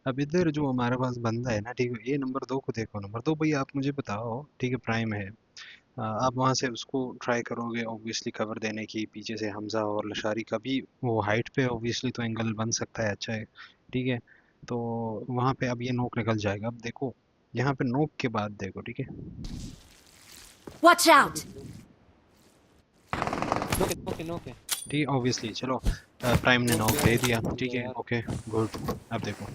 अब इधर जो हमारे पास बंदा है ना, ठीक है, ये नंबर 2 को देखो। नंबर 2 भाई आप मुझे बताओ, ठीक है, प्राइम है। आप वहाँ से उसको ट्राई करोगे ऑब्वियसली कवर देने की, पीछे से हमजा और लशारी का भी वो हाइट पे ऑब्वियसली तो एंगल बन सकता है, अच्छा है, ठीक है। तो वहाँ पे अब ये नोक निकल जाएगा। अब देखो यहाँ पे नोक के बाद देखो, ठीक है, Watch out! नोके नोके नोके। ठीक है ऑब्वियसली। चलो प्राइम ने नोक दे दिया, ठीक है, यार ओके गुड। अब देखो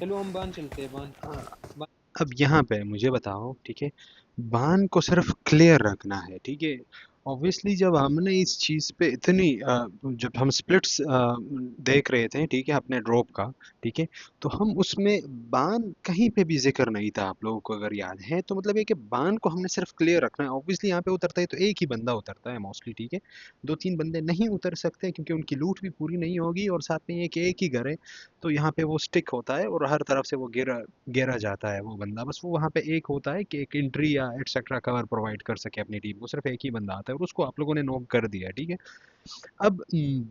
चलो हम बांध चलते हैं बांध। अब यहाँ पे मुझे बताओ, ठीक है, बान को सिर्फ क्लियर रखना है, ठीक है। ऑब्वियसली जब हमने इस चीज़ पे इतनी जब हम स्प्लिट्स देख रहे थे, ठीक है, अपने ड्रॉप का, ठीक है, तो हम उसमें बान कहीं पे भी जिक्र नहीं था। आप लोगों को अगर याद है तो मतलब ये कि बान को हमने सिर्फ क्लियर रखना है। ऑब्वियसली यहाँ पे उतरता है तो एक ही बंदा उतरता है मोस्टली, ठीक है, दो तीन बंदे नहीं उतर सकते क्योंकि उनकी लूट भी पूरी नहीं होगी, और साथ में ये कि एक ही घर है, तो यहाँ पे वो स्टिक होता है और हर तरफ से वो गिरा घेरा जाता है वो बंदा। बस वो वहाँ पे एक होता है कि एक एंट्री या एटसेट्रा कवर प्रोवाइड कर सके अपनी टीम को, सिर्फ एक ही बंदा आता है और उसको आप लोगों ने नॉक कर दिया, ठीक है। अब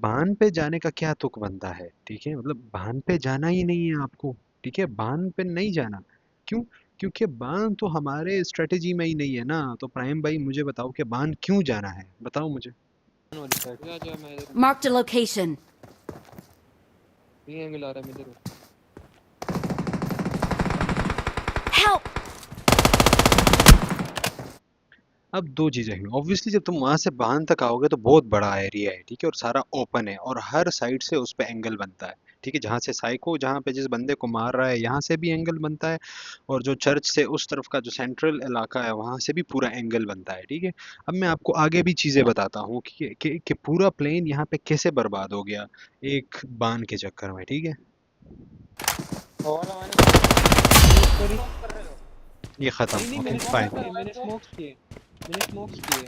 बान पे जाने का क्या तुक बनता है, ठीक है, मतलब बान पे जाना ही नहीं है आपको, ठीक है, बान पे नहीं जाना। क्यों? क्योंकि बान तो हमारे स्ट्रेटेजी में ही नहीं है ना। तो प्राइम भाई मुझे बताओ कि बान क्यों जाना है, बताओ मुझे। वाली साइड जा जा मैं इधर Marked a location. ये एंगल आ रहा है मैं इधर हूँ। Help! अब दो चीज़ें हैं ऑब्वियसली, जब तुम वहां से बांध तक आओगे तो बहुत बड़ा एरिया है, ठीक है, और सारा ओपन है और हर साइड से उस पे एंगल बनता है, ठीक है, जहाँ से साइको जहाँ पे जिस बंदे को मार रहा है यहाँ से भी एंगल बनता है, और जो चर्च से उस तरफ का जो सेंट्रल इलाका है वहाँ से भी पूरा एंगल बनता है, ठीक है। अब मैं आपको आगे भी चीज़ें बताता हूँ कि पूरा प्लेन यहाँ पे कैसे बर्बाद हो गया एक बांध के चक्कर में, ठीक है। और हमारे ये ख़त्म, नहीं नहीं ओके मैंने फाइन। स्मोक्स किए मैंने स्मोक्स किए मैंने स्मोक्स किए।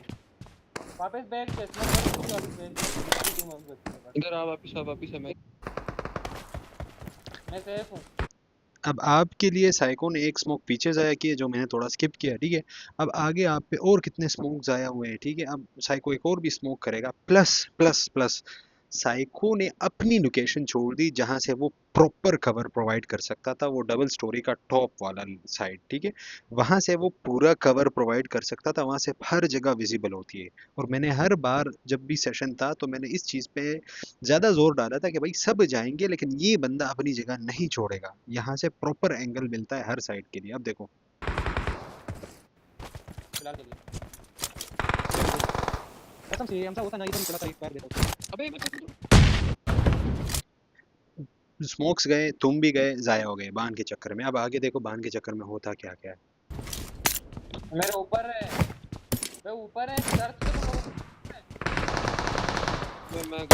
वापस बैक से स्मोक वापस बैक से इधर आ वापस आ मैं सेफ हूँ। अब आपके लिए साइको ने एक स्मोक पीछे ज़ाया किया जो मैंने थोड़ा स्किप किया, ठीक है। अब आगे आप पे और कितने स्मोक ज़ाया हुए हैं, ठीक है। अब साइको एक और भी स्मोक करेगा, प्लस प्लस प्लस साइको ने अपनी लोकेशन छोड़ दी जहां से वो प्रॉपर कवर प्रोवाइड कर सकता था, वो डबल स्टोरी का टॉप वाला साइड, ठीक है, वहां से वो पूरा कवर प्रोवाइड कर सकता था, वहां से हर जगह विजिबल होती है। और मैंने हर बार जब भी सेशन था तो मैंने इस चीज़ पे ज़्यादा जोर डाला था कि भाई सब जाएंगे लेकिन ये बंदा अपनी जगह नहीं छोड़ेगा, यहाँ से प्रॉपर एंगल मिलता है हर साइड के लिए। अब देखो फिलहाल के लिए कसम से हमसा होता ना इधर चला था एक पैर देता अबे स्मोक्स गए, तुम भी गए, ज़ाया हो गए बांध के चक्कर में। अब आगे देखो बांध के चक्कर में होता क्या क्या है। मेरे ऊपर है मैं ऊपर है चर्च के मैं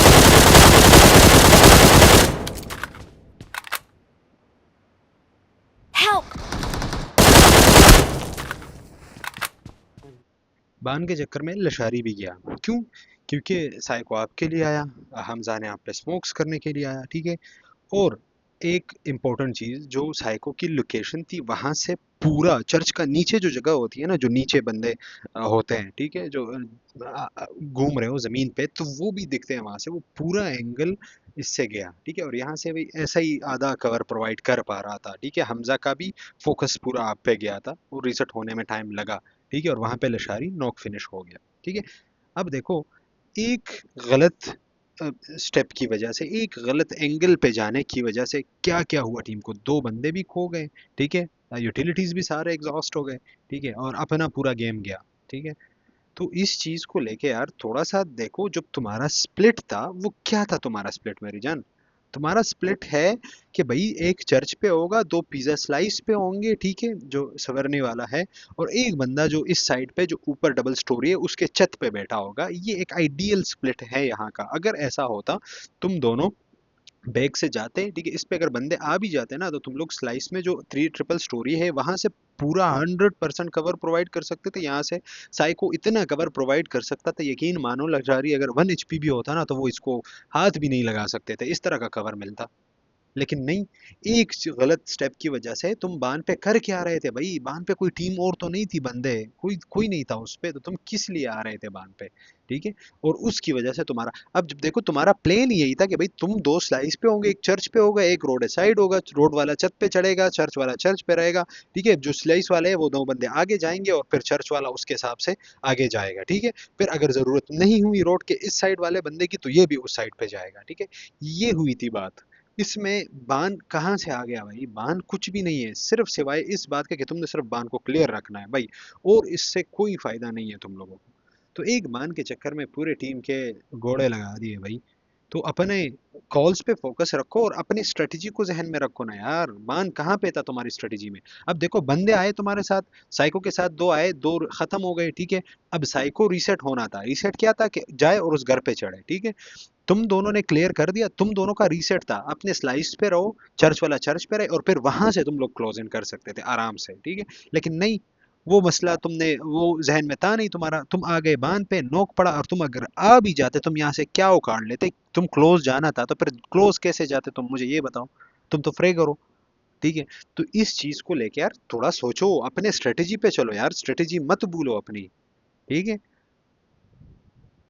Help! बांध के चक्कर में लशारी भी गया, क्यों? क्योंकि साइको आपके लिए आया, हमजा ने आप पे स्मोक्स करने के लिए आया, ठीक है। और एक इम्पोर्टेंट चीज़, जो साइको की लोकेशन थी वहाँ से पूरा चर्च का नीचे जो जगह होती है ना, जो नीचे बंदे होते हैं, ठीक है, जो घूम रहे हो ज़मीन पे, तो वो भी दिखते हैं वहाँ से, वो पूरा एंगल इससे गया, ठीक है। और यहाँ से भी ऐसा ही आधा कवर प्रोवाइड कर पा रहा था, ठीक है। हमजा का भी फोकस पूरा आप पे गया था और रिसेट होने में टाइम लगा, ठीक है, और वहाँ पे लशारी नॉक फिनिश हो गया, ठीक है। अब देखो एक गलत स्टेप की वजह से, एक गलत एंगल पे जाने की वजह से क्या क्या हुआ, टीम को दो बंदे भी खो गए, ठीक है, यूटिलिटीज भी सारे एग्जॉस्ट हो गए, ठीक है, और अपना पूरा गेम गया, ठीक है। तो इस चीज को लेके यार थोड़ा सा देखो, जब तुम्हारा स्प्लिट था वो क्या था तुम्हारा स्प्लिट मेरी जान। तुम्हारा स्प्लिट है कि भाई एक चर्च पे होगा, दो पिज़्ज़ा स्लाइस पे होंगे, ठीक है, जो सवरने वाला है, और एक बंदा जो इस साइड पे जो ऊपर डबल स्टोरी है उसके छत पे बैठा होगा। ये एक आइडियल स्प्लिट है यहाँ का। अगर ऐसा होता तुम दोनों बैग से जाते, ठीक है, इस पे अगर बंदे आ भी जाते ना तो तुम लोग स्लाइस में जो थ्री ट्रिपल स्टोरी है वहां से पूरा 100% कवर प्रोवाइड कर सकते थे। यहाँ से साइको इतना कवर प्रोवाइड कर सकता था, यकीन मानो लग्जारी अगर 1 HP भी होता ना तो वो इसको हाथ भी नहीं लगा सकते थे, इस तरह का कवर मिलता। लेकिन नहीं, एक गलत स्टेप की वजह से तुम बान पे कर क्या रहे थे भाई? बान पे कोई टीम और तो नहीं थी, बंदे कोई कोई नहीं था उस पे, तो तुम किस लिए आ रहे थे बान पे? ठीक है। और उसकी वजह से तुम्हारा, अब जब देखो तुम्हारा प्लान यही था कि भाई तुम दो स्लाइस पे होंगे, एक चर्च पे होगा, एक रोड साइड होगा, रोड वाला छत पे चढ़ेगा, चर्च वाला चर्च पे रहेगा। ठीक है, जो स्लाइस वाले है वो दो बंदे आगे जाएंगे और फिर चर्च वाला उसके हिसाब से आगे जाएगा। ठीक है, फिर अगर जरूरत नहीं हुई रोड के इस साइड वाले बंदे की, तो ये भी उस साइड पे जाएगा। ठीक है, ये हुई थी बात। इसमें बान कहाँ से आ गया भाई? बान कुछ भी नहीं है, सिर्फ सिवाय इस बात के कि तुमने सिर्फ बान को क्लियर रखना है भाई, और इससे कोई फायदा नहीं है तुम लोगों को। तो एक बान के चक्कर में पूरे टीम के घोड़े लगा दिए भाई। तो अपने कॉल्स पे फोकस रखो और अपनी स्ट्रेटजी को जहन में रखो ना यार। बान कहाँ पे था तुम्हारी स्ट्रेटजी में? अब देखो बंदे आए तुम्हारे साथ, साइको के साथ दो आए, दो खत्म हो गए। ठीक है, अब साइको रीसेट होना था। रीसेट क्या था कि जाए और उस घर पे चढ़े। ठीक है, तुम दोनों ने क्लियर कर दिया, तुम दोनों का रीसेट था, अपने स्लाइस पे रहो, चर्च वाला चर्च पे रहे, और फिर वहां से तुम लोग क्लोज इन कर सकते थे आराम से। ठीक है, लेकिन नहीं, वो मसला तुमने वो जहन में था नहीं तुम्हारा, तुम आ गए बांध पे, नोक पड़ा। और तुम अगर आ भी जाते, तुम यहाँ से क्या उखाड़ लेते? तुम क्लोज जाना था तो फिर क्लोज कैसे जाते तुम, मुझे ये बताओ। तुम तो फ्रे करो। ठीक है, तो इस चीज को लेके यार थोड़ा सोचो, अपने स्ट्रेटेजी पे चलो यार, स्ट्रेटेजी मत भूलो अपनी। ठीक है,